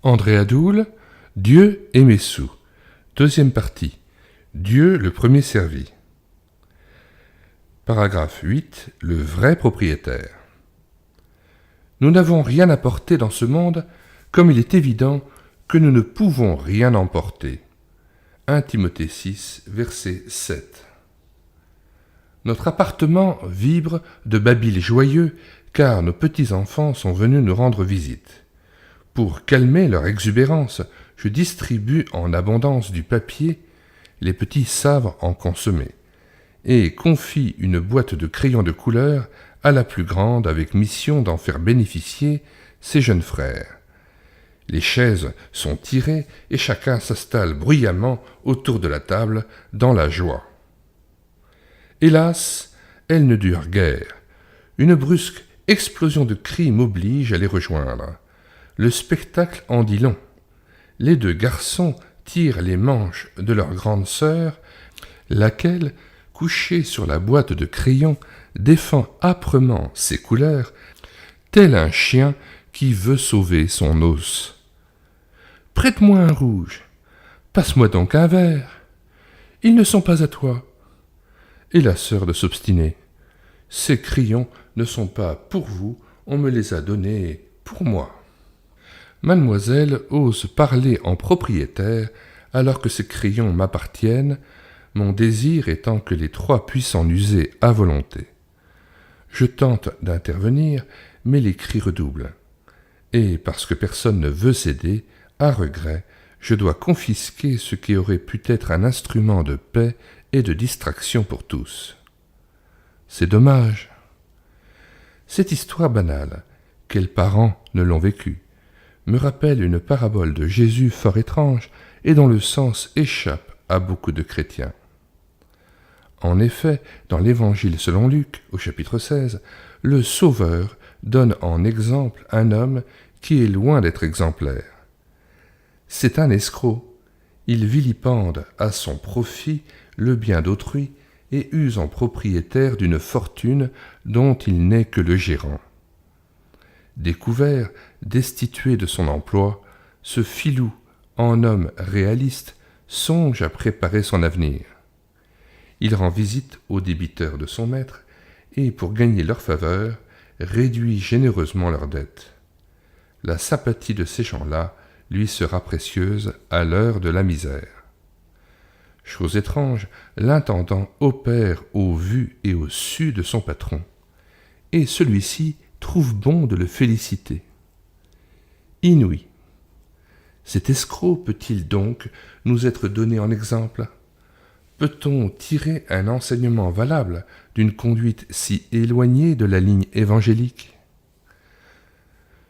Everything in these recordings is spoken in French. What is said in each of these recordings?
André Adoul, Dieu et mes sous. Deuxième partie. Dieu le premier servi. Paragraphe 8. Le vrai propriétaire. Nous n'avons rien à porter dans ce monde, comme il est évident que nous ne pouvons rien emporter. 1 Timothée 6, verset 7. Notre appartement vibre de babil joyeux, car nos petits-enfants sont venus nous rendre visite. Pour calmer leur exubérance, je distribue en abondance du papier, les petits savent en consommer, et confie une boîte de crayons de couleur à la plus grande avec mission d'en faire bénéficier ses jeunes frères. Les chaises sont tirées et chacun s'installe bruyamment autour de la table dans la joie. Hélas, elle ne dure guère. Une brusque explosion de cris m'oblige à les rejoindre. Le spectacle en dit long. Les deux garçons tirent les manches de leur grande sœur, laquelle, couchée sur la boîte de crayons, défend âprement ses couleurs, tel un chien qui veut sauver son os. « Prête-moi un rouge, passe-moi donc un vert. Ils ne sont pas à toi. » Et la sœur de s'obstiner. « Ces crayons ne sont pas pour vous, on me les a donnés pour moi. » Mademoiselle ose parler en propriétaire alors que ces crayons m'appartiennent, mon désir étant que les trois puissent en user à volonté. Je tente d'intervenir, mais les cris redoublent. Et parce que personne ne veut céder, à regret, je dois confisquer ce qui aurait pu être un instrument de paix et de distraction pour tous. C'est dommage. Cette histoire banale, quels parents ne l'ont vécue, me rappelle une parabole de Jésus fort étrange et dont le sens échappe à beaucoup de chrétiens. En effet, dans l'Évangile selon Luc, au chapitre 16, le Sauveur donne en exemple un homme qui est loin d'être exemplaire. C'est un escroc. Il vilipende à son profit le bien d'autrui et use en propriétaire d'une fortune dont il n'est que le gérant. Découvert, destitué de son emploi, ce filou, en homme réaliste, songe à préparer son avenir. Il rend visite aux débiteurs de son maître et, pour gagner leur faveur, réduit généreusement leurs dettes. La sympathie de ces gens-là lui sera précieuse à l'heure de la misère. Chose étrange, l'intendant opère au vu et au su de son patron, et celui-ci trouve bon de le féliciter. Inouï. Cet escroc peut-il donc nous être donné en exemple? Peut-on tirer un enseignement valable d'une conduite si éloignée de la ligne évangélique?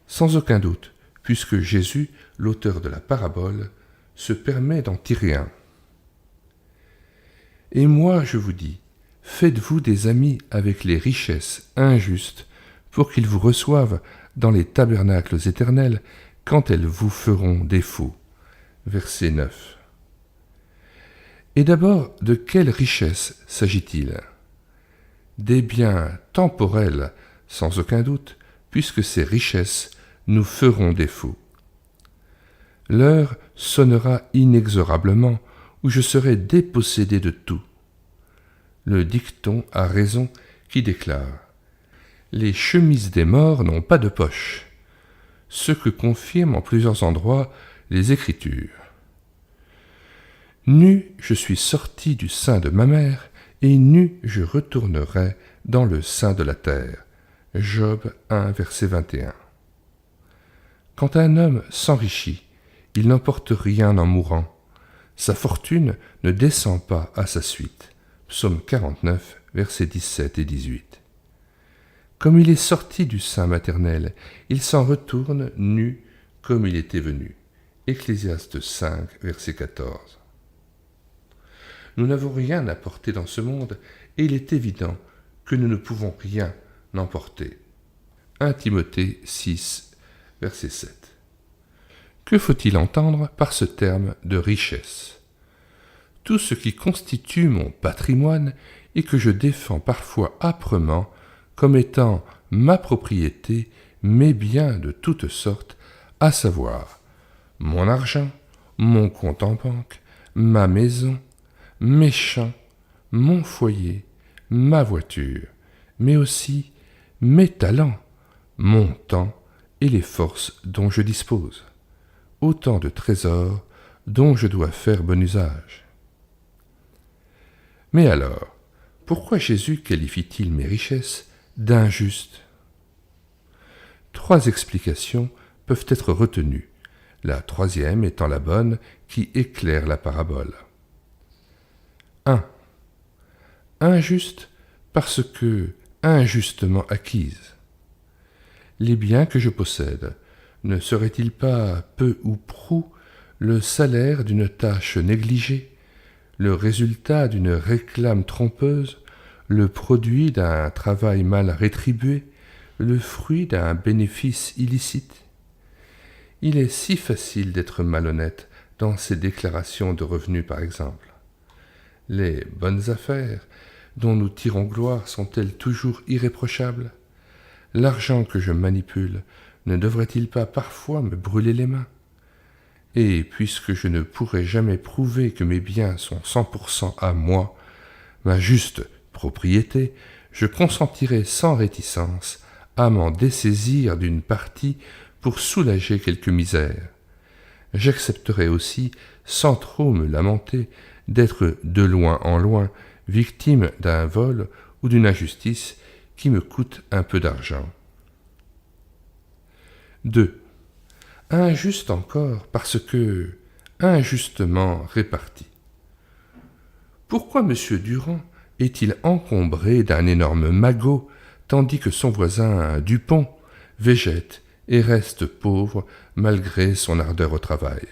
Sans aucun doute, puisque Jésus, l'auteur de la parabole, se permet d'en tirer un. Et moi, je vous dis, faites-vous des amis avec les richesses injustes, pour qu'ils vous reçoivent dans les tabernacles éternels quand elles vous feront défaut. Verset 9. Et d'abord, de quelle richesse s'agit-il? Des biens temporels, sans aucun doute, puisque ces richesses nous feront défaut. L'heure sonnera inexorablement où je serai dépossédé de tout. Le dicton a raison qui déclare: les chemises des morts n'ont pas de poche, ce que confirment en plusieurs endroits les Écritures. Nu je suis sorti du sein de ma mère, et nu je retournerai dans le sein de la terre. Job 1, verset 21. Quand un homme s'enrichit, il n'emporte rien en mourant. Sa fortune ne descend pas à sa suite. Psaume 49, versets 17 et 18. Comme il est sorti du sein maternel, il s'en retourne nu comme il était venu. Ecclésiaste 5, verset 14. Nous n'avons rien à porter dans ce monde, et il est évident que nous ne pouvons rien emporter. 1 Timothée 6, verset 7. Que faut-il entendre par ce terme de richesse? Tout ce qui constitue mon patrimoine et que je défends parfois âprement comme étant ma propriété, mes biens de toutes sortes, à savoir mon argent, mon compte en banque, ma maison, mes champs, mon foyer, ma voiture, mais aussi mes talents, mon temps et les forces dont je dispose. Autant de trésors dont je dois faire bon usage. Mais alors, pourquoi Jésus qualifie-t-il mes richesses d'injustes? 3 explications peuvent être retenues, la troisième étant la bonne qui éclaire la parabole. 1. Injuste parce que injustement acquise. Les biens que je possède ne seraient-ils pas peu ou prou le salaire d'une tâche négligée, le résultat d'une réclame trompeuse, le produit d'un travail mal rétribué, le fruit d'un bénéfice illicite? Il est si facile d'être malhonnête dans ces déclarations de revenus, par exemple. Les bonnes affaires dont nous tirons gloire sont-elles toujours irréprochables? L'argent que je manipule ne devrait-il pas parfois me brûler les mains? Et puisque je ne pourrai jamais prouver que mes biens sont 100% à moi, ma juste propriété, je consentirai sans réticence à m'en dessaisir d'une partie pour soulager quelque misère. J'accepterai aussi, sans trop me lamenter, d'être de loin en loin victime d'un vol ou d'une injustice qui me coûte un peu d'argent. 2. Injuste encore parce que injustement réparti. Pourquoi M. Durand est-il encombré d'un énorme magot tandis que son voisin Dupont végète et reste pauvre malgré son ardeur au travail?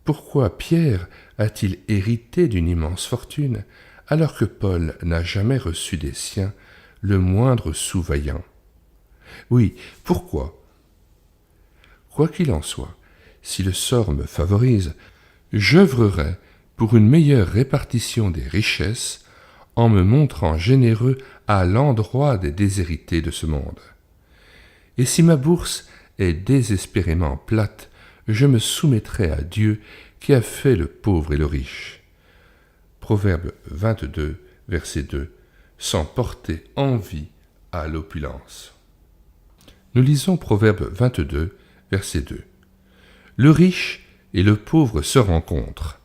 Pourquoi Pierre a-t-il hérité d'une immense fortune alors que Paul n'a jamais reçu des siens le moindre sou vaillant? Oui, pourquoi? Quoi qu'il en soit, si le sort me favorise, j'œuvrerai pour une meilleure répartition des richesses en me montrant généreux à l'endroit des déshérités de ce monde. Et si ma bourse est désespérément plate, je me soumettrai à Dieu qui a fait le pauvre et le riche. Proverbe 22, verset 2, sans porter envie à l'opulence. Nous lisons Proverbe 22, verset 2. Le riche et le pauvre se rencontrent.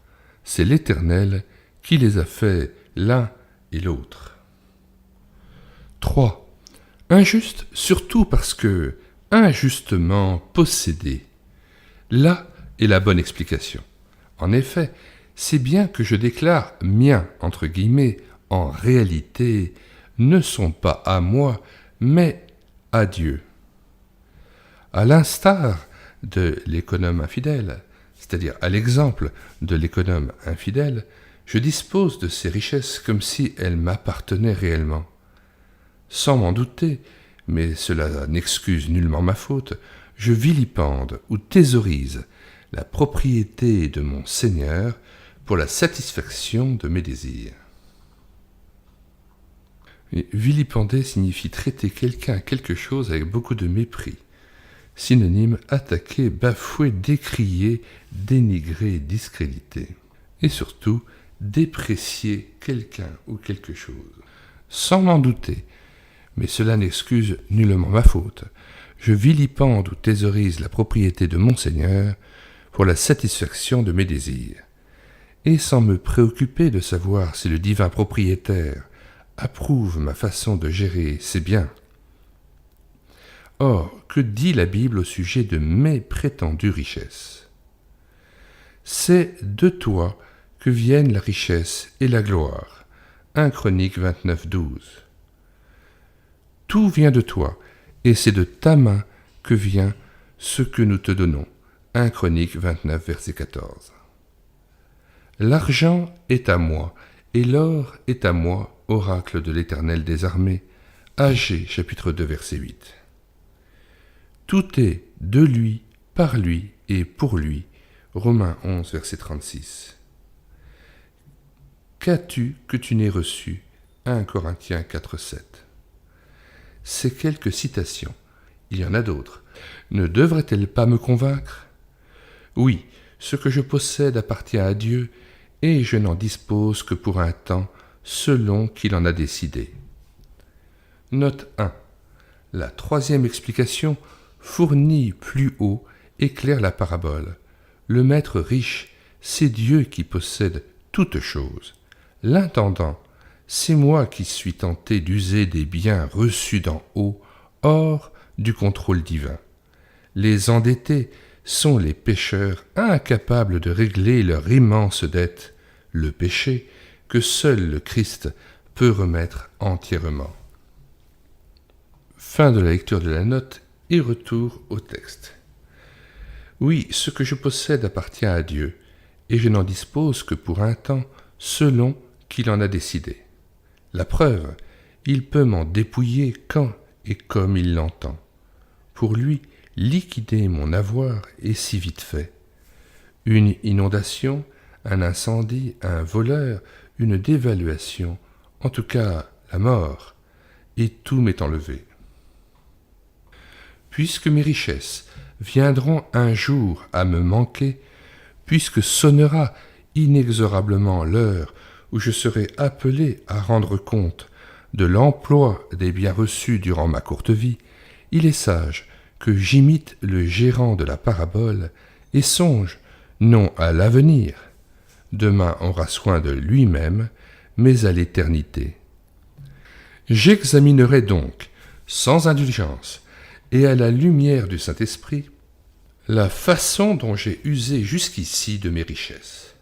C'est l'Éternel qui les a fait l'un et l'autre. 3. Injuste surtout parce que injustement possédé. Là est la bonne explication. En effet, ces biens que je déclare miens, entre guillemets, en réalité, ne sont pas à moi, mais à Dieu. À l'instar de l'économe infidèle, c'est-à-dire à l'exemple de l'économe infidèle, je dispose de ces richesses comme si elles m'appartenaient réellement. Sans m'en douter, mais cela n'excuse nullement ma faute, je vilipende ou thésaurise la propriété de mon Seigneur pour la satisfaction de mes désirs. Et vilipender signifie traiter quelqu'un, quelque chose avec beaucoup de mépris. Synonyme attaquer, bafouer, décrier, dénigrer, discréditer. Et surtout, déprécier quelqu'un ou quelque chose. Sans m'en douter, mais cela n'excuse nullement ma faute, je vilipende ou thésaurise la propriété de mon Seigneur pour la satisfaction de mes désirs, et sans me préoccuper de savoir si le divin propriétaire approuve ma façon de gérer ses biens. Or, que dit la Bible au sujet de mes prétendues richesses? C'est de toi que viennent la richesse et la gloire. 1 Chroniques 29, 12. Tout vient de toi, et c'est de ta main que vient ce que nous te donnons. 1 Chroniques 29, verset 14. L'argent est à moi, et l'or est à moi, oracle de l'Éternel des armées. Agée, chapitre 2, verset 8. Tout est de lui, par lui et pour lui. Romains 11, verset 36. Qu'as-tu que tu n'aies reçu? 1 Corinthiens 4, 7. Ces quelques citations, il y en a d'autres, ne devraient-elles pas me convaincre? Oui, ce que je possède appartient à Dieu, et je n'en dispose que pour un temps, selon qu'il en a décidé. Note 1. La troisième explication fournit plus haut éclaire la parabole. Le maître riche, c'est Dieu qui possède toutes choses. L'intendant, c'est moi qui suis tenté d'user des biens reçus d'en haut, hors du contrôle divin. Les endettés sont les pécheurs incapables de régler leur immense dette, le péché que seul le Christ peut remettre entièrement. Fin de la lecture de la note et retour au texte. Oui, ce que je possède appartient à Dieu, et je n'en dispose que pour un temps, selon qu'il en a décidé. La preuve, il peut m'en dépouiller quand et comme il l'entend. Pour lui, liquider mon avoir est si vite fait. Une inondation, un incendie, un voleur, une dévaluation, en tout cas la mort, et tout m'est enlevé. Puisque mes richesses viendront un jour à me manquer, puisque sonnera inexorablement l'heure où je serai appelé à rendre compte de l'emploi des biens reçus durant ma courte vie, il est sage que j'imite le gérant de la parabole et songe non à l'avenir, demain aura soin de lui-même, mais à l'éternité. J'examinerai donc, sans indulgence, et à la lumière du Saint-Esprit, la façon dont j'ai usé jusqu'ici de mes richesses.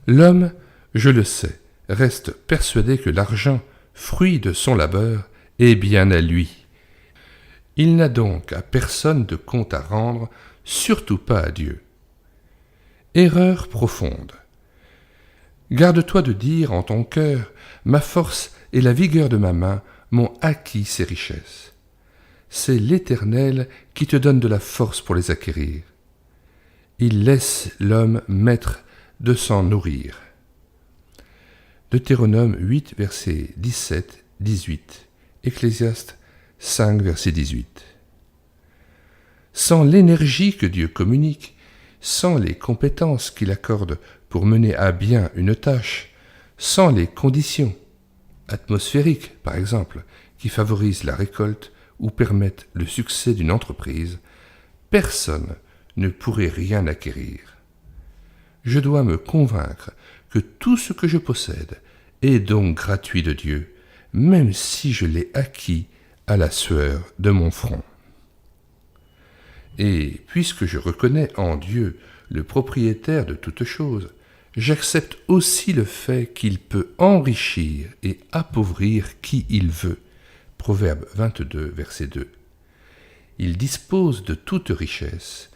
L'homme, je le sais, reste persuadé que l'argent, fruit de son labeur, est bien à lui. Il n'a donc à personne de compte à rendre, surtout pas à Dieu. Erreur profonde. Garde-toi de dire en ton cœur, ma force et la vigueur de ma main m'ont acquis ces richesses. C'est l'Éternel qui te donne de la force pour les acquérir. Il laisse l'homme maître de s'en nourrir. Deutéronome 8, versets 17-18, Ecclésiaste 5, verset 18. Sans l'énergie que Dieu communique, sans les compétences qu'il accorde pour mener à bien une tâche, sans les conditions atmosphériques, par exemple, qui favorisent la récolte ou permettent le succès d'une entreprise, personne ne pourrait rien acquérir. Je dois me convaincre que tout ce que je possède est donc gratuit de Dieu, même si je l'ai acquis à la sueur de mon front. Et puisque je reconnais en Dieu le propriétaire de toutes choses, j'accepte aussi le fait qu'il peut enrichir et appauvrir qui il veut. Proverbe 22, verset 2. Il dispose de toute richesse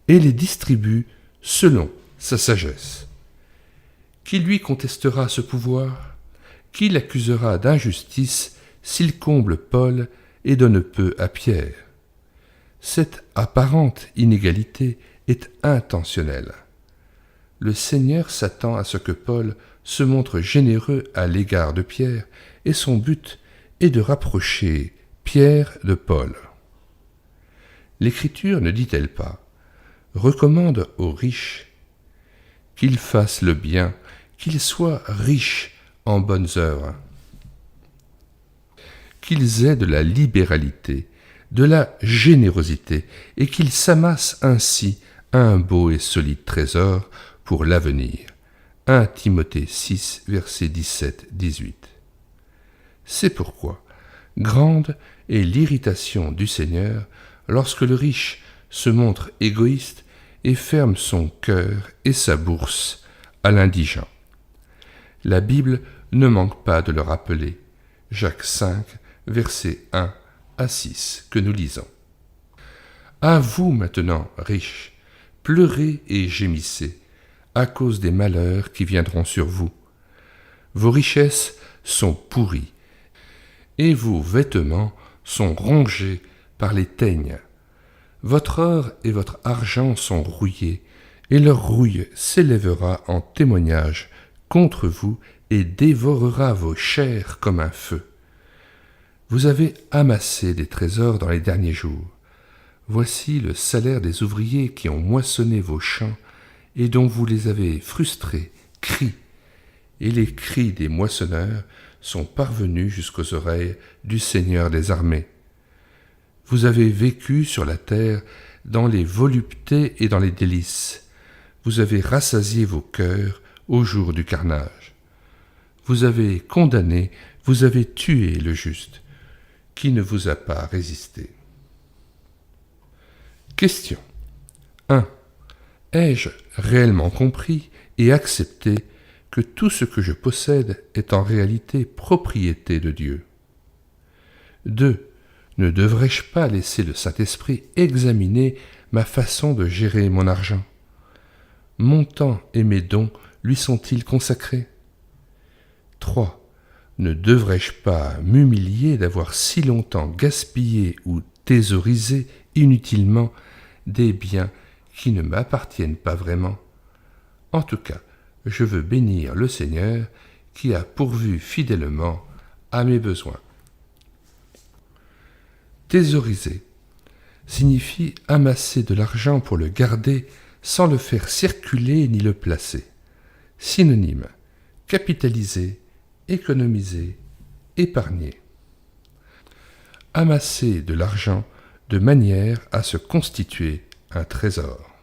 et les distribue selon sa sagesse. Qui lui contestera ce pouvoir? Qui l'accusera d'injustice s'il comble Paul et donne peu à Pierre? Cette apparente inégalité est intentionnelle. Le Seigneur s'attend à ce que Paul se montre généreux à l'égard de Pierre, et son but est de rapprocher Pierre de Paul. L'Écriture ne dit-elle pas « Recommande aux riches qu'ils fassent le bien, qu'ils soient riches en bonnes œuvres, qu'ils aient de la libéralité, de la générosité, et qu'ils s'amassent ainsi un beau et solide trésor pour l'avenir. » 1 Timothée 6, versets 17-18. C'est pourquoi grande est l'irritation du Seigneur lorsque le riche se montre égoïste et ferme son cœur et sa bourse à l'indigent. La Bible ne manque pas de le rappeler. Jacques 5, versets 1 à 6, que nous lisons. À vous maintenant, riches, pleurez et gémissez à cause des malheurs qui viendront sur vous. Vos richesses sont pourries, et vos vêtements sont rongés par les teignes. Votre or et votre argent sont rouillés, et leur rouille s'élèvera en témoignage contre vous et dévorera vos chairs comme un feu. Vous avez amassé des trésors dans les derniers jours. Voici le salaire des ouvriers qui ont moissonné vos champs et dont vous les avez frustrés, cris, et les cris des moissonneurs sont parvenus jusqu'aux oreilles du Seigneur des armées. Vous avez vécu sur la terre dans les voluptés et dans les délices. Vous avez rassasié vos cœurs au jour du carnage. Vous avez condamné, vous avez tué le juste, qui ne vous a pas résisté. Question 1. Ai-je réellement compris et accepté que tout ce que je possède est en réalité propriété de Dieu? 2. Ne devrais-je pas laisser le Saint-Esprit examiner ma façon de gérer mon argent? Mon temps et mes dons lui sont-ils consacrés? 3. Ne devrais-je pas m'humilier d'avoir si longtemps gaspillé ou thésaurisé inutilement des biens qui ne m'appartiennent pas vraiment? En tout cas, je veux bénir le Seigneur qui a pourvu fidèlement à mes besoins. Thésauriser signifie amasser de l'argent pour le garder sans le faire circuler ni le placer. Synonyme: capitaliser, économiser, épargner. Amasser de l'argent de manière à se constituer un trésor.